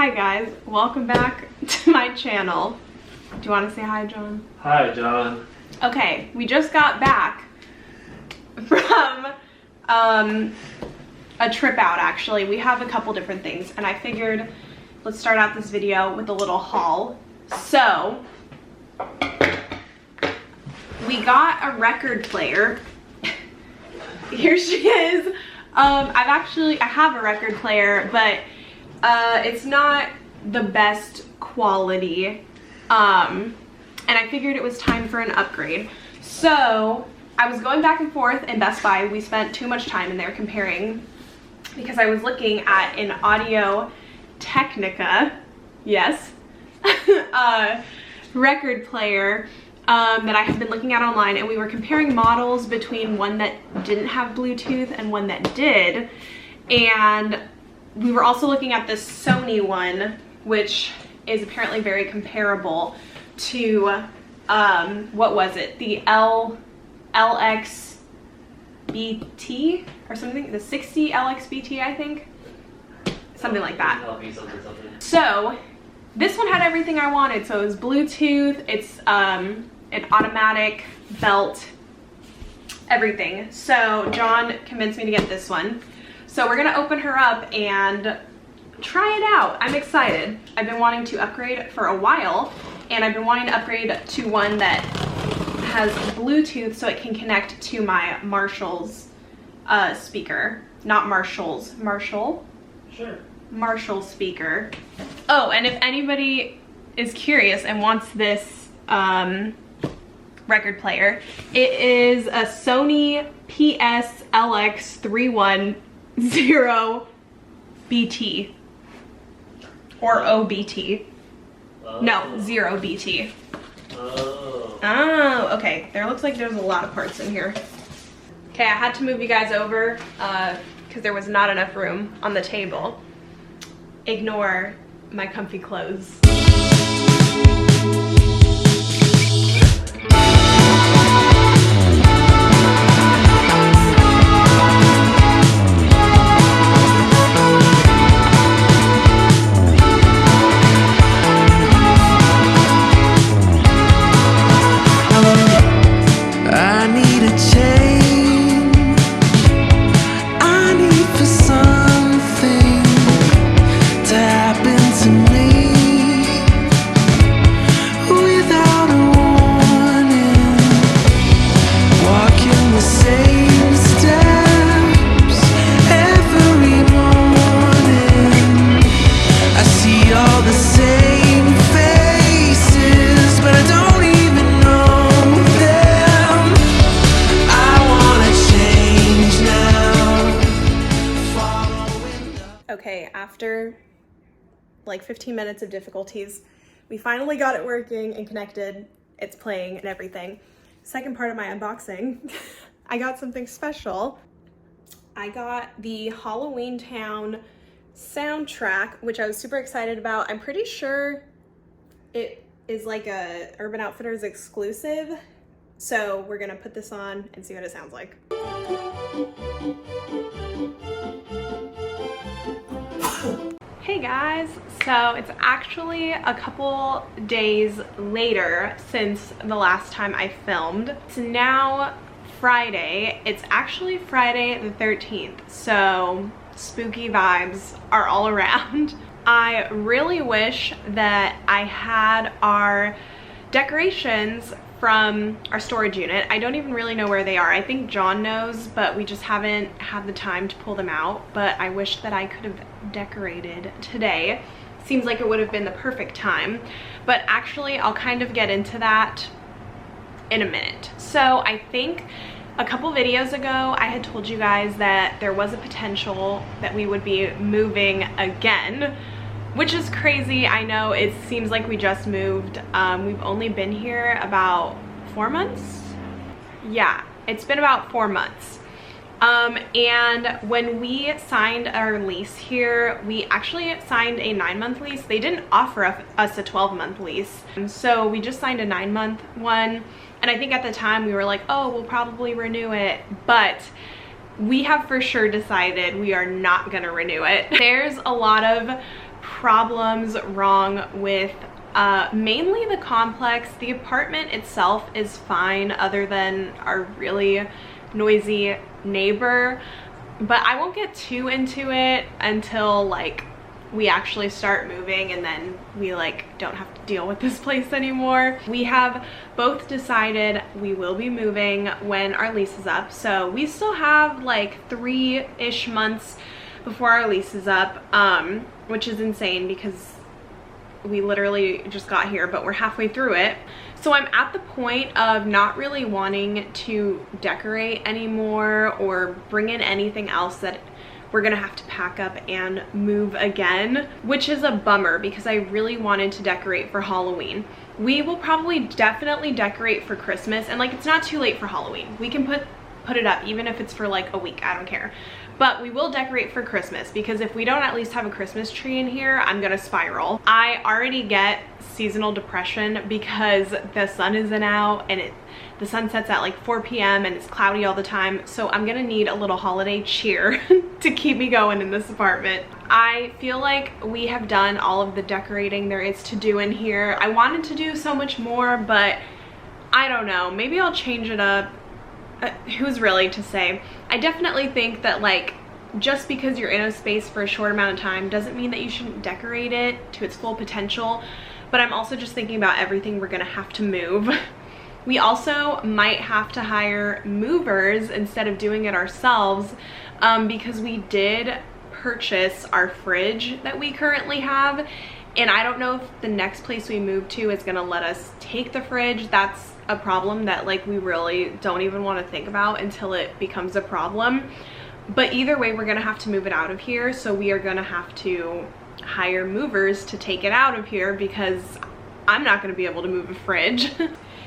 Hi guys, welcome back to my channel. Do you want to say hi, John? Hi, John. Okay, we just got back from a trip out actually. We have a couple different things and I figured let's start out this video with a little haul. So, we got a record player. Here she is. I have a record player, but it's not the best quality. And I figured it was time for an upgrade. So I was going back and forth in Best Buy. We spent too much time in there comparing because I was looking at an Audio Technica, yes, record player that I had been looking at online, and we were comparing models between one that didn't have Bluetooth and one that did. And we were also looking at this Sony one, which is apparently very comparable to, what was it? The LXBT or something? The 60 LXBT, I think? Something like that. So, this one had everything I wanted. So it was Bluetooth, it's an automatic belt, everything. So John convinced me to get this one. So we're gonna open her up and try it out. I'm excited. I've been wanting to upgrade for a while, and I've been wanting to upgrade to one that has Bluetooth so it can connect to my Marshall's speaker. Not Marshall's, Marshall? Sure. Marshall speaker. Oh, and if anybody is curious and wants this record player, it is a Sony PSLX310BT or OBT. Oh. No, 0BT. Oh. Oh, okay. There looks like there's a lot of parts in here. Okay, I had to move you guys over because there was not enough room on the table. Ignore my comfy clothes. Okay, after like 15 minutes of difficulties, we finally got it working and connected. It's playing and everything. Second part of my unboxing, I got something special. I got the Halloween Town soundtrack, which I was super excited about. I'm pretty sure it is like a Urban Outfitters exclusive. So we're gonna put this on and see what it sounds like. Hey guys, so it's actually a couple days later since the last time I filmed. It's now Friday. It's actually Friday the 13th, so spooky vibes are all around. I really wish that I had our decorations from our storage unit. I don't even really know where they are. I think John knows, but we just haven't had the time to pull them out. But I wish that I could have decorated today. Seems like it would have been the perfect time. But actually, I'll kind of get into that in a minute. So I think a couple videos ago, I had told you guys that there was a potential that we would be moving again, which is crazy. I know it seems like we just moved. We've only been here about 4 months. Yeah, it's been about 4 months. And when we signed our lease here, we actually signed a 9-month lease. They didn't offer us a 12-month lease. So we just signed a 9-month one. And I think at the time we were like, oh, we'll probably renew it. But we have for sure decided we are not gonna renew it. There's a lot of problems wrong with mainly the complex. The apartment itself is fine other than our really noisy neighbor, but I won't get too into it until like we actually start moving, and then we like don't have to deal with this place anymore. We have both decided we will be moving when our lease is up, so we still have like 3-ish months before our lease is up, which is insane because we literally just got here, but we're halfway through it. So I'm at the point of not really wanting to decorate anymore or bring in anything else that we're gonna have to pack up and move again, which is a bummer because I really wanted to decorate for Halloween. We will probably definitely decorate for Christmas, and like it's not too late for Halloween. We can put it up even if it's for like a week, I don't care. But we will decorate for Christmas because if we don't at least have a Christmas tree in here, I'm gonna spiral. I already get seasonal depression because the sun isn't out and the sun sets at like 4 p.m. and it's cloudy all the time. So I'm gonna need a little holiday cheer to keep me going in this apartment. I feel like we have done all of the decorating there is to do in here. I wanted to do so much more, but I don't know, maybe I'll change it up. Who's really to say? I definitely think that like just because you're in a space for a short amount of time doesn't mean that you shouldn't decorate it to its full potential, but I'm also just thinking about everything we're gonna have to move. We also might have to hire movers instead of doing it ourselves, because we did purchase our fridge that we currently have, and I don't know if the next place we move to is gonna let us take the fridge. That's a problem that like we really don't even want to think about until it becomes a problem. But either way, we're gonna have to move it out of here, so we are gonna have to hire movers to take it out of here because I'm not gonna be able to move a fridge.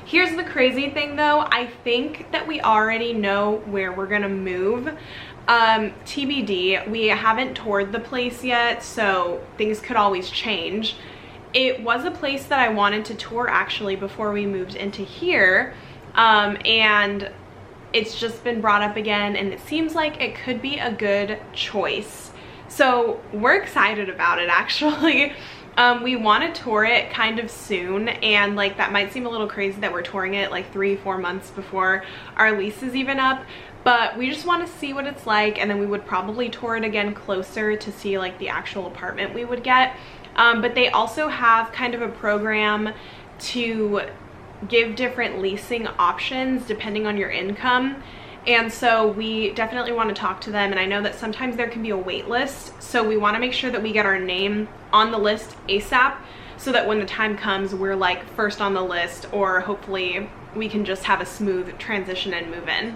Here's the crazy thing though, I think that we already know where we're gonna move. TBD, we haven't toured the place yet, so things could always change. It was a place that I wanted to tour actually before we moved into here, and it's just been brought up again, and it seems like it could be a good choice. So we're excited about it actually. We want to tour it kind of soon, and like that might seem a little crazy that we're touring it like 3-4 months before our lease is even up, but we just want to see what it's like, and then we would probably tour it again closer to see like the actual apartment we would get. But they also have kind of a program to give different leasing options depending on your income, and so we definitely want to talk to them, and I know that sometimes there can be a wait list, so we want to make sure that we get our name on the list ASAP so that when the time comes we're like first on the list, or hopefully we can just have a smooth transition and move in.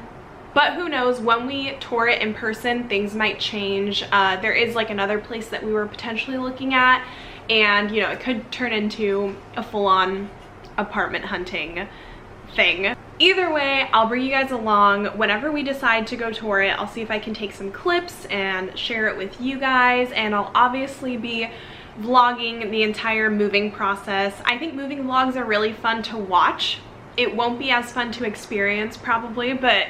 But who knows, when we tour it in person things might change. There is like another place that we were potentially looking at, and you know, it could turn into a full-on apartment hunting thing. Either way, I'll bring you guys along whenever we decide to go tour it. I'll see if I can take some clips and share it with you guys, and I'll obviously be vlogging the entire moving process. I think moving vlogs are really fun to watch. It won't be as fun to experience probably, but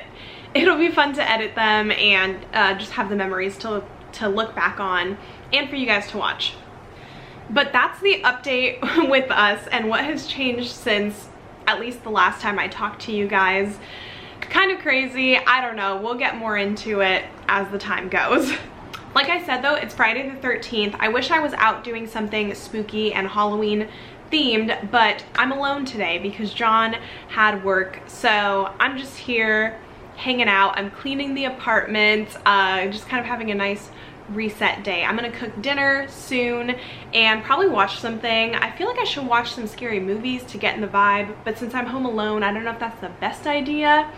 it'll be fun to edit them and just have the memories to look back on and for you guys to watch. But that's the update with us and what has changed since at least the last time I talked to you guys. Kind of crazy, I don't know, we'll get more into it as the time goes. Like I said though, it's Friday the 13th. I wish I was out doing something spooky and Halloween themed, but I'm alone today because John had work, so I'm just here hanging out. I'm cleaning the apartment, just kind of having a nice reset day. I'm gonna cook dinner soon and probably watch something. I feel like I should watch some scary movies to get in the vibe, but since I'm home alone, I don't know if that's the best idea.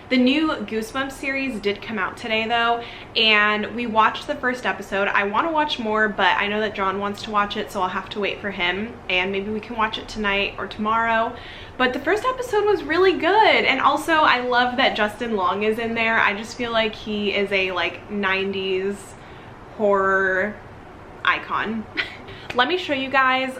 The new Goosebumps series did come out today though, and we watched the first episode. I want to watch more, but I know that John wants to watch it, so I'll have to wait for him, and maybe we can watch it tonight or tomorrow. But the first episode was really good, and also I love that Justin Long is in there. I just feel like he is a like 90s horror icon. Let me show you guys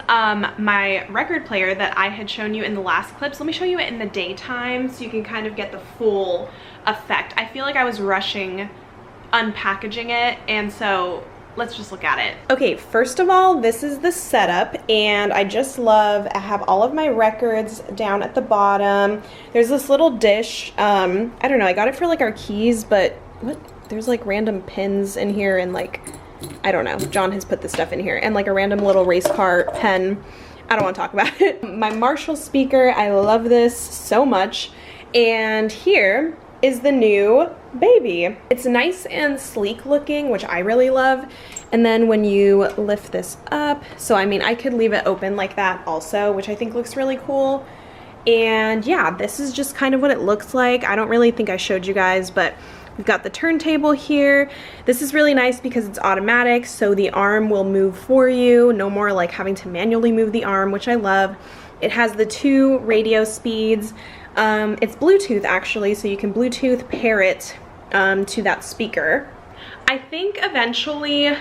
my record player that I had shown you in the last clips. Let me show you it in the daytime so you can kind of get the full effect. I feel like I was rushing unpackaging it, and so let's just look at it. Okay, first of all, this is the setup, and I just love, I have all of my records down at the bottom. There's this little dish, I don't know, I got it for like our keys, but what? There's like random pins in here and like, I don't know, John has put this stuff in here, and like a random little race car pen. I don't want to talk about it. My Marshall speaker, I love this so much. And here is the new baby. It's nice and sleek looking, which I really love. And then when you lift this up, so I mean, I could leave it open like that also, which I think looks really cool. And yeah, this is just kind of what it looks like. I don't really think I showed you guys, but we've got the turntable here. This is really nice because it's automatic, so the arm will move for you. No more like having to manually move the arm, which I love. It has the 2 radio speeds. It's Bluetooth actually, so you can Bluetooth pair it to that speaker. I think eventually,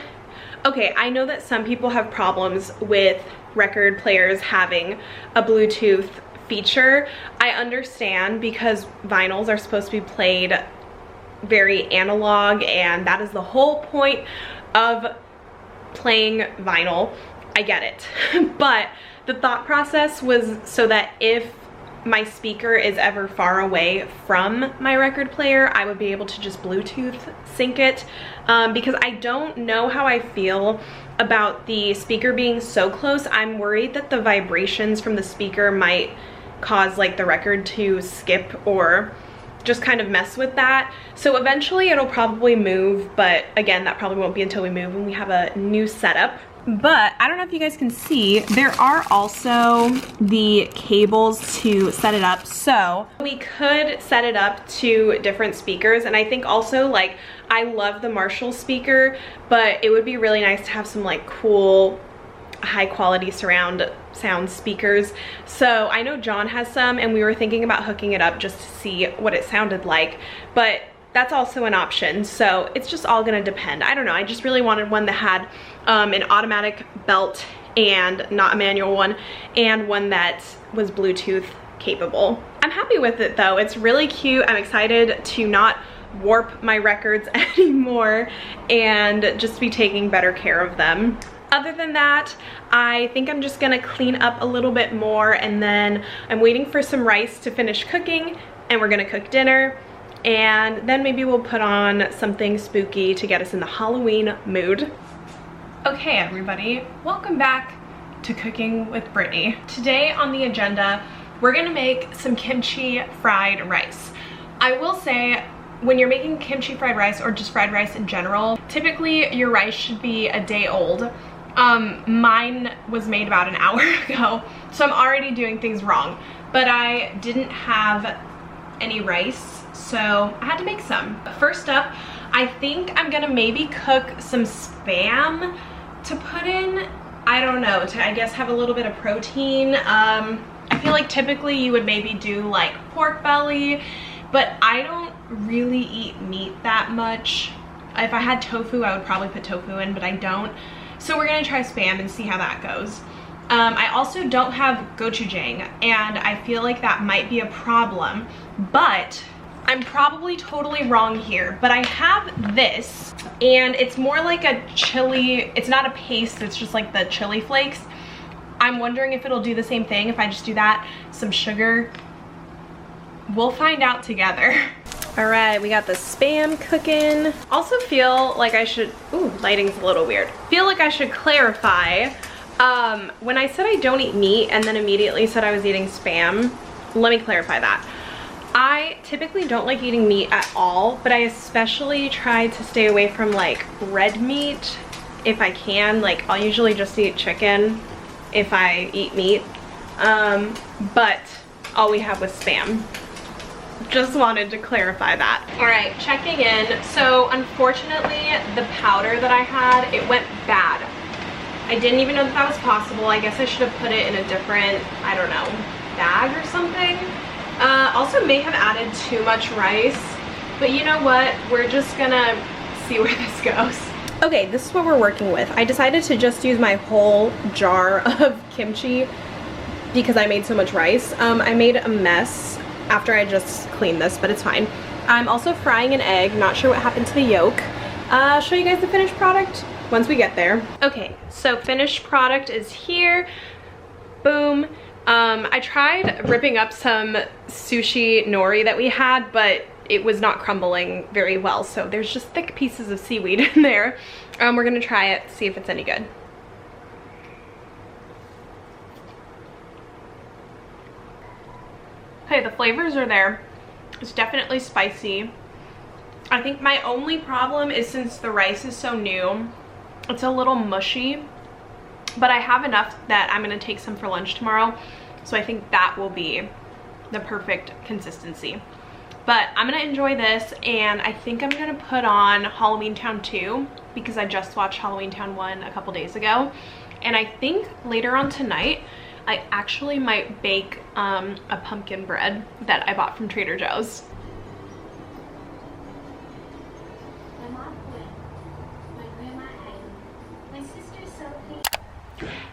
okay, I know that some people have problems with record players having a Bluetooth feature. I understand because vinyls are supposed to be played very analog, and that is the whole point of playing vinyl. I get it. But the thought process was so that if my speaker is ever far away from my record player, I would be able to just Bluetooth sync it, because I don't know how I feel about the speaker being so close. I'm worried that the vibrations from the speaker might cause like the record to skip or just kind of mess with that. So eventually it'll probably move, but again, that probably won't be until we move and we have a new setup. But I don't know if you guys can see, there are also the cables to set it up. So we could set it up to different speakers, and I think also like I love the Marshall speaker, but it would be really nice to have some like cool high quality surround sound speakers. So I know John has some, and we were thinking about hooking it up just to see what it sounded like, but that's also an option. So it's just all gonna depend. I don't know, I just really wanted one that had an automatic belt and not a manual one, and one that was Bluetooth capable. I'm happy with it though. It's really cute. I'm excited to not warp my records anymore and just be taking better care of them. Other than that, I think I'm just gonna clean up a little bit more, and then I'm waiting for some rice to finish cooking, and we're gonna cook dinner, and then maybe we'll put on something spooky to get us in the Halloween mood. Okay everybody, welcome back to Cooking with Brittany. Today on the agenda, we're gonna make some kimchi fried rice. I will say, when you're making kimchi fried rice or just fried rice in general, typically your rice should be a day old. Mine was made about an hour ago, so I'm already doing things wrong. But I didn't have any rice, so I had to make some. First up, I think I'm gonna maybe cook some Spam to put in. I don't know, to I guess have a little bit of protein. I feel like typically you would maybe do like pork belly, but I don't really eat meat that much. If I had tofu, I would probably put tofu in, but I don't. So we're gonna try Spam and see how that goes. I also don't have gochujang, and I feel like that might be a problem, but I'm probably totally wrong here, but I have this, and it's more like a chili, it's not a paste, it's just like the chili flakes. I'm wondering if it'll do the same thing if I just do that, some sugar. We'll find out together. All right, we got the Spam cooking. Also feel like I should, ooh, lighting's a little weird. Feel like I should clarify, when I said I don't eat meat and then immediately said I was eating Spam, let me clarify that. I typically don't like eating meat at all, but I especially try to stay away from like red meat if I can. Like I'll usually just eat chicken if I eat meat, but all we have was Spam. Just wanted to clarify that. All right, checking in. So unfortunately, the powder that I had, it went bad. I didn't even know that was possible. I guess I should have put it in a different, I don't know, bag or something. Also may have added too much rice, but you know what? We're just gonna see where this goes. Okay, this is what we're working with. I decided to just use my whole jar of kimchi because I made so much rice. I made a mess after I just cleaned this, but it's fine. I'm also frying an egg. Not sure what happened to the yolk. Show you guys the finished product. once we get there. Okay, so finished product is here. Boom. I tried ripping up some sushi nori that we had, but it was not crumbling very well, so there's just thick pieces of seaweed in there. We're gonna try it, see if it's any good. Okay, the flavors are there. It's definitely spicy. I think my only problem is since the rice is so new, it's a little mushy, but I have enough that I'm gonna take some for lunch tomorrow, so I think that will be the perfect consistency. But I'm gonna enjoy this, and I think I'm gonna put on Halloween Town 2 because I just watched Halloween Town 1 a couple days ago, and I think later on tonight I actually might bake a pumpkin bread that I bought from Trader Joe's.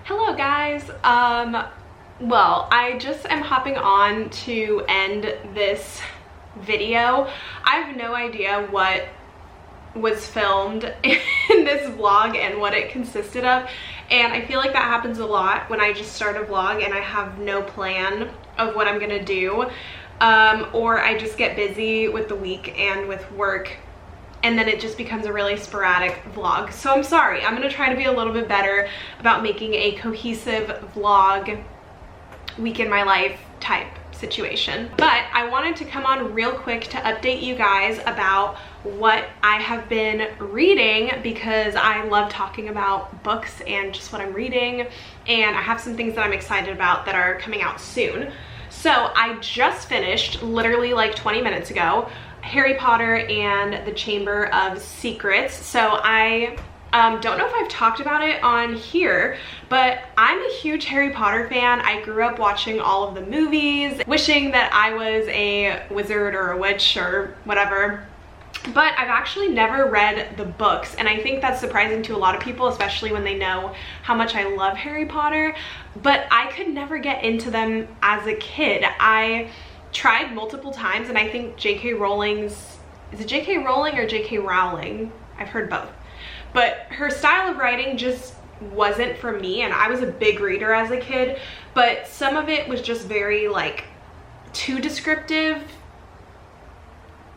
Hello guys, well, I just am hopping on to end this video. I have no idea what was filmed in this vlog and what it consisted of, and I feel like that happens a lot when I just start a vlog and I have no plan of what I'm gonna do, or I just get busy with the week and with work, and then it just becomes a really sporadic vlog. So I'm sorry. I'm gonna try to be a little bit better about making a cohesive vlog, week in my life type situation. But I wanted to come on real quick to update you guys about what I have been reading, because I love talking about books and just what I'm reading, and I have some things that I'm excited about that are coming out soon. So I just finished, literally like 20 minutes ago, Harry Potter and the Chamber of Secrets. So I don't know if I've talked about it on here, but I'm a huge Harry Potter fan. I grew up watching all of the movies, wishing that I was a wizard or a witch or whatever. But I've actually never read the books, and I think that's surprising to a lot of people, especially when they know how much I love Harry Potter. But I could never get into them as a kid. I tried multiple times, and I think J.K. Rowling's, is it J.K. Rowling or J.K. Rowling? I've heard both. But her style of writing just wasn't for me, and I was a big reader as a kid, but some of it was just very like too descriptive.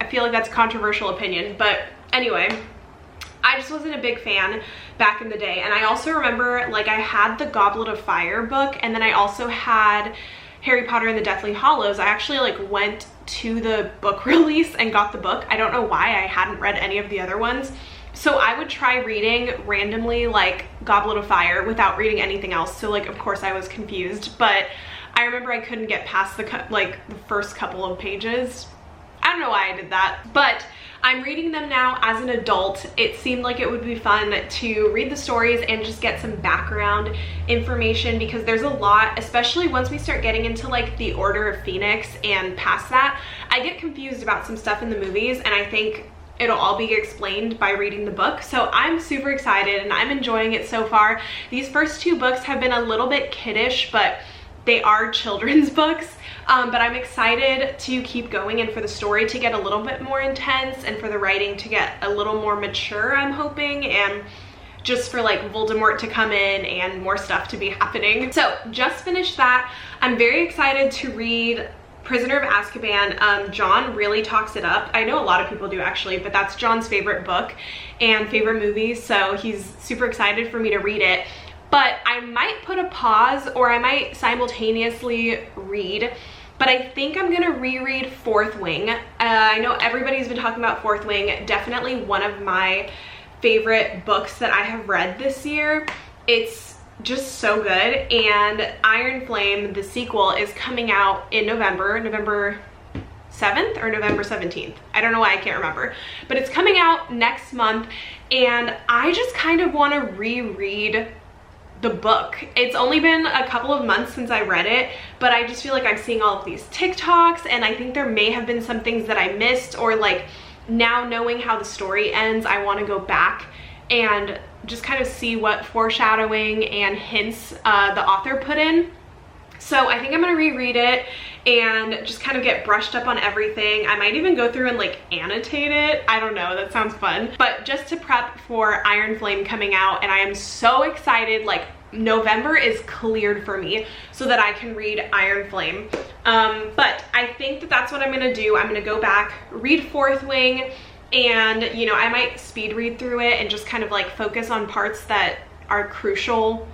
I feel like that's a controversial opinion, but anyway, I just wasn't a big fan back in the day. And I also remember, like, I had the Goblet of Fire book, and then I also had Harry Potter and the Deathly Hallows. I actually like went to the book release and got the book. I don't know why I hadn't read any of the other ones. So I would try reading randomly like Goblet of Fire without reading anything else. So like, of course I was confused, but I remember I couldn't get past the first couple of pages. I don't know why I did that, but I'm reading them now as an adult. It seemed like it would be fun to read the stories and just get some background information, because there's a lot, especially once we start getting into like the Order of Phoenix and past that. I get confused about some stuff in the movies, and I think it'll all be explained by reading the book. So I'm super excited and I'm enjoying it so far. These first two books have been a little bit kiddish, but they are children's books. But I'm excited to keep going and for the story to get a little bit more intense and for the writing to get a little more mature, I'm hoping, and just for like Voldemort to come in and more stuff to be happening. So just finished that. I'm very excited to read Prisoner of Azkaban. John really talks it up. I know a lot of people do actually, but that's John's favorite book and favorite movie, so he's super excited for me to read it. But I might put a pause, or I might simultaneously read, but I think I'm gonna reread Fourth Wing. I know everybody's been talking about Fourth Wing, definitely one of my favorite books that I have read this year. It's just so good, and Iron Flame, the sequel, is coming out in November 7th or November 17th. I don't know why I can't remember, but it's coming out next month, and I just kind of want to reread the book. It's only been a couple of months since I read it, but I just feel like I'm seeing all of these TikToks, and I think there may have been some things that I missed, or like now knowing how the story ends, I want to go back and just kind of see what foreshadowing and hints the author put in. So I think I'm gonna reread it and just kind of get brushed up on everything. I might even go through and like annotate it. I don't know, that sounds fun. But just to prep for Iron Flame coming out, and I am so excited. Like, November is cleared for me so that I can read Iron Flame. But I think that that's what I'm gonna do. I'm gonna go back, read Fourth Wing, and you know, I might speed read through it and just kind of like focus on parts that are crucial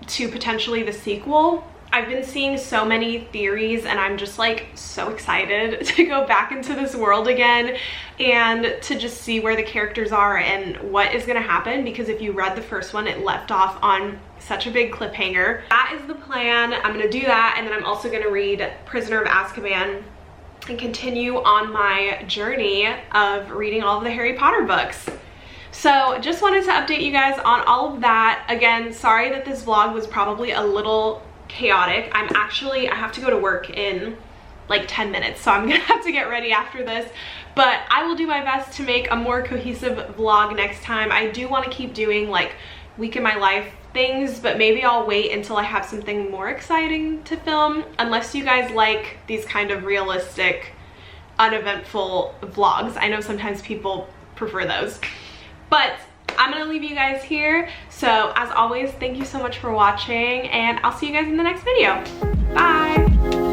to potentially the sequel. I've been seeing so many theories and I'm just like so excited to go back into this world again and to just see where the characters are and what is gonna happen, because if you read the first one, it left off on such a big cliffhanger. That is the plan. I'm gonna do that, and then I'm also gonna read Prisoner of Azkaban and continue on my journey of reading all of the Harry Potter books. So just wanted to update you guys on all of that. Again, sorry that this vlog was probably a little chaotic. I have to go to work in like 10 minutes, so I'm gonna have to get ready after this, but I will do my best to make a more cohesive vlog next time. I do want to keep doing like week in my life things, but maybe I'll wait until I have something more exciting to film, unless you guys like these kind of realistic, uneventful vlogs. I know sometimes people prefer those, but I'm gonna leave you guys here. So as always, thank you so much for watching, and I'll see you guys in the next video. Bye.